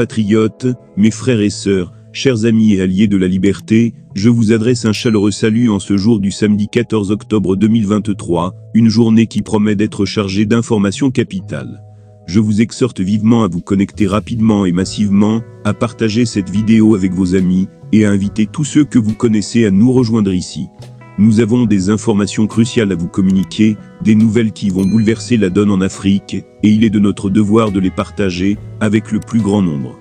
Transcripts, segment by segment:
Patriotes, mes frères et sœurs, chers amis et alliés de la liberté, je vous adresse un chaleureux salut en ce jour du samedi 14 octobre 2023, une journée qui promet d'être chargée d'informations capitales. Je vous exhorte vivement à vous connecter rapidement et massivement, à partager cette vidéo avec vos amis, et à inviter tous ceux que vous connaissez à nous rejoindre ici. Nous avons des informations cruciales à vous communiquer, des nouvelles qui vont bouleverser la donne en Afrique, et il est de notre devoir de les partager, avec le plus grand nombre.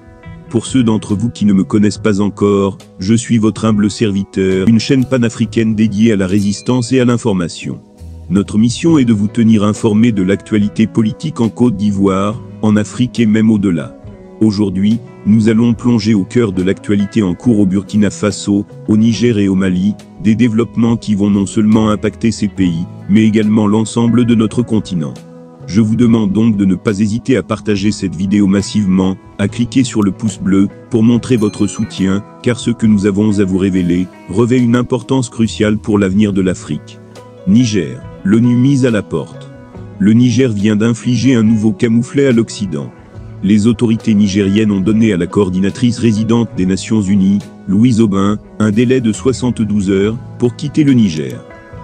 Pour ceux d'entre vous qui ne me connaissent pas encore, je suis votre humble serviteur, une chaîne panafricaine dédiée à la résistance et à l'information. Notre mission est de vous tenir informés de l'actualité politique en Côte d'Ivoire, en Afrique et même au-delà. Aujourd'hui, nous allons plonger au cœur de l'actualité en cours au Burkina Faso, au Niger et au Mali, des développements qui vont non seulement impacter ces pays, mais également l'ensemble de notre continent. Je vous demande donc de ne pas hésiter à partager cette vidéo massivement, à cliquer sur le pouce bleu, pour montrer votre soutien, car ce que nous avons à vous révéler, revêt une importance cruciale pour l'avenir de l'Afrique. Niger, l'ONU mise à la porte. Le Niger vient d'infliger un nouveau camouflet à l'Occident. Les autorités nigériennes ont donné à la coordinatrice résidente des Nations Unies, Louise Aubin, un délai de 72 heures pour quitter le Niger.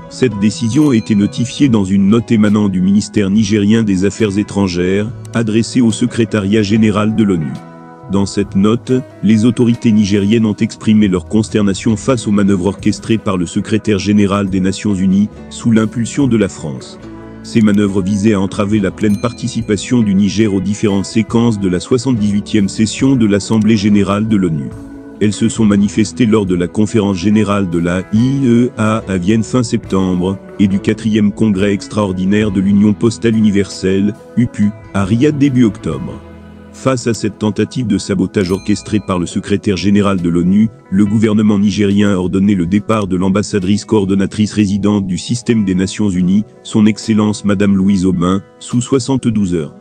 Cette décision a été notifiée dans une note émanant du ministère nigérien des Affaires étrangères, adressée au secrétariat général de l'ONU. Dans cette note, les autorités nigériennes ont exprimé leur consternation face aux manœuvres orchestrées par le secrétaire général des Nations Unies, sous l'impulsion de la France. Ces manœuvres visaient à entraver la pleine participation du Niger aux différentes séquences de la 78e session de l'Assemblée générale de l'ONU. Elles se sont manifestées lors de la conférence générale de la IEA à Vienne fin septembre, et du 4e congrès extraordinaire de l'Union postale universelle, UPU, à Riyad début octobre. Face à cette tentative de sabotage orchestrée par le secrétaire général de l'ONU, le gouvernement nigérien a ordonné le départ de l'ambassadrice coordonnatrice résidente du système des Nations Unies, son Excellence Madame Louise Aubin, sous 72 heures.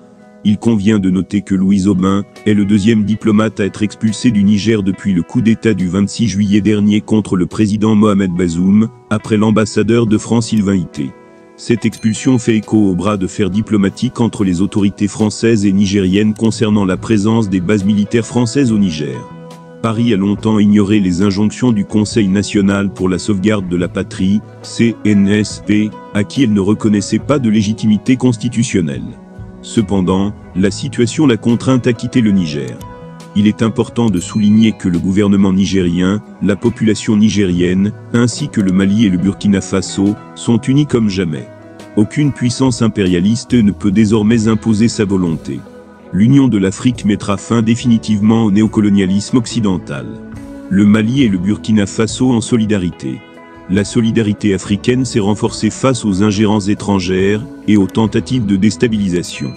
Il convient de noter que Louise Aubin est le deuxième diplomate à être expulsé du Niger depuis le coup d'État du 26 juillet dernier contre le président Mohamed Bazoum, après l'ambassadeur de France Sylvain Ité. Cette expulsion fait écho au bras de fer diplomatique entre les autorités françaises et nigériennes concernant la présence des bases militaires françaises au Niger. Paris a longtemps ignoré les injonctions du Conseil national pour la sauvegarde de la patrie, CNSP, à qui elle ne reconnaissait pas de légitimité constitutionnelle. Cependant, la situation l'a contrainte à quitter le Niger. Il est important de souligner que le gouvernement nigérien, la population nigérienne, ainsi que le Mali et le Burkina Faso, sont unis comme jamais. Aucune puissance impérialiste ne peut désormais imposer sa volonté. L'Union de l'Afrique mettra fin définitivement au néocolonialisme occidental. Le Mali et le Burkina Faso en solidarité. La solidarité africaine s'est renforcée face aux ingérences étrangères et aux tentatives de déstabilisation.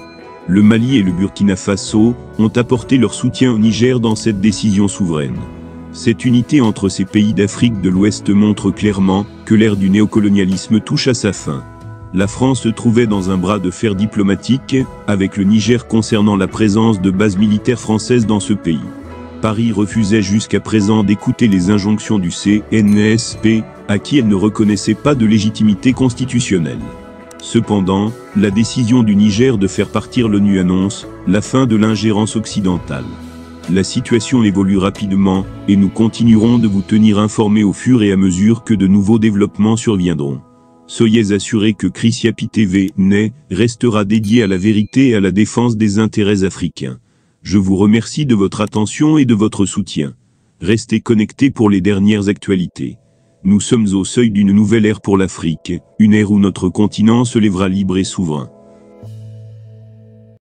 Le Mali et le Burkina Faso ont apporté leur soutien au Niger dans cette décision souveraine. Cette unité entre ces pays d'Afrique de l'Ouest montre clairement que l'ère du néocolonialisme touche à sa fin. La France se trouvait dans un bras de fer diplomatique avec le Niger concernant la présence de bases militaires françaises dans ce pays. Paris refusait jusqu'à présent d'écouter les injonctions du CNSP, à qui elle ne reconnaissait pas de légitimité constitutionnelle. Cependant, la décision du Niger de faire partir l'ONU annonce la fin de l'ingérence occidentale. La situation évolue rapidement, et nous continuerons de vous tenir informés au fur et à mesure que de nouveaux développements surviendront. Soyez assurés que Christiapi TV restera dédié à la vérité et à la défense des intérêts africains. Je vous remercie de votre attention et de votre soutien. Restez connectés pour les dernières actualités. Nous sommes au seuil d'une nouvelle ère pour l'Afrique, une ère où notre continent se lèvera libre et souverain.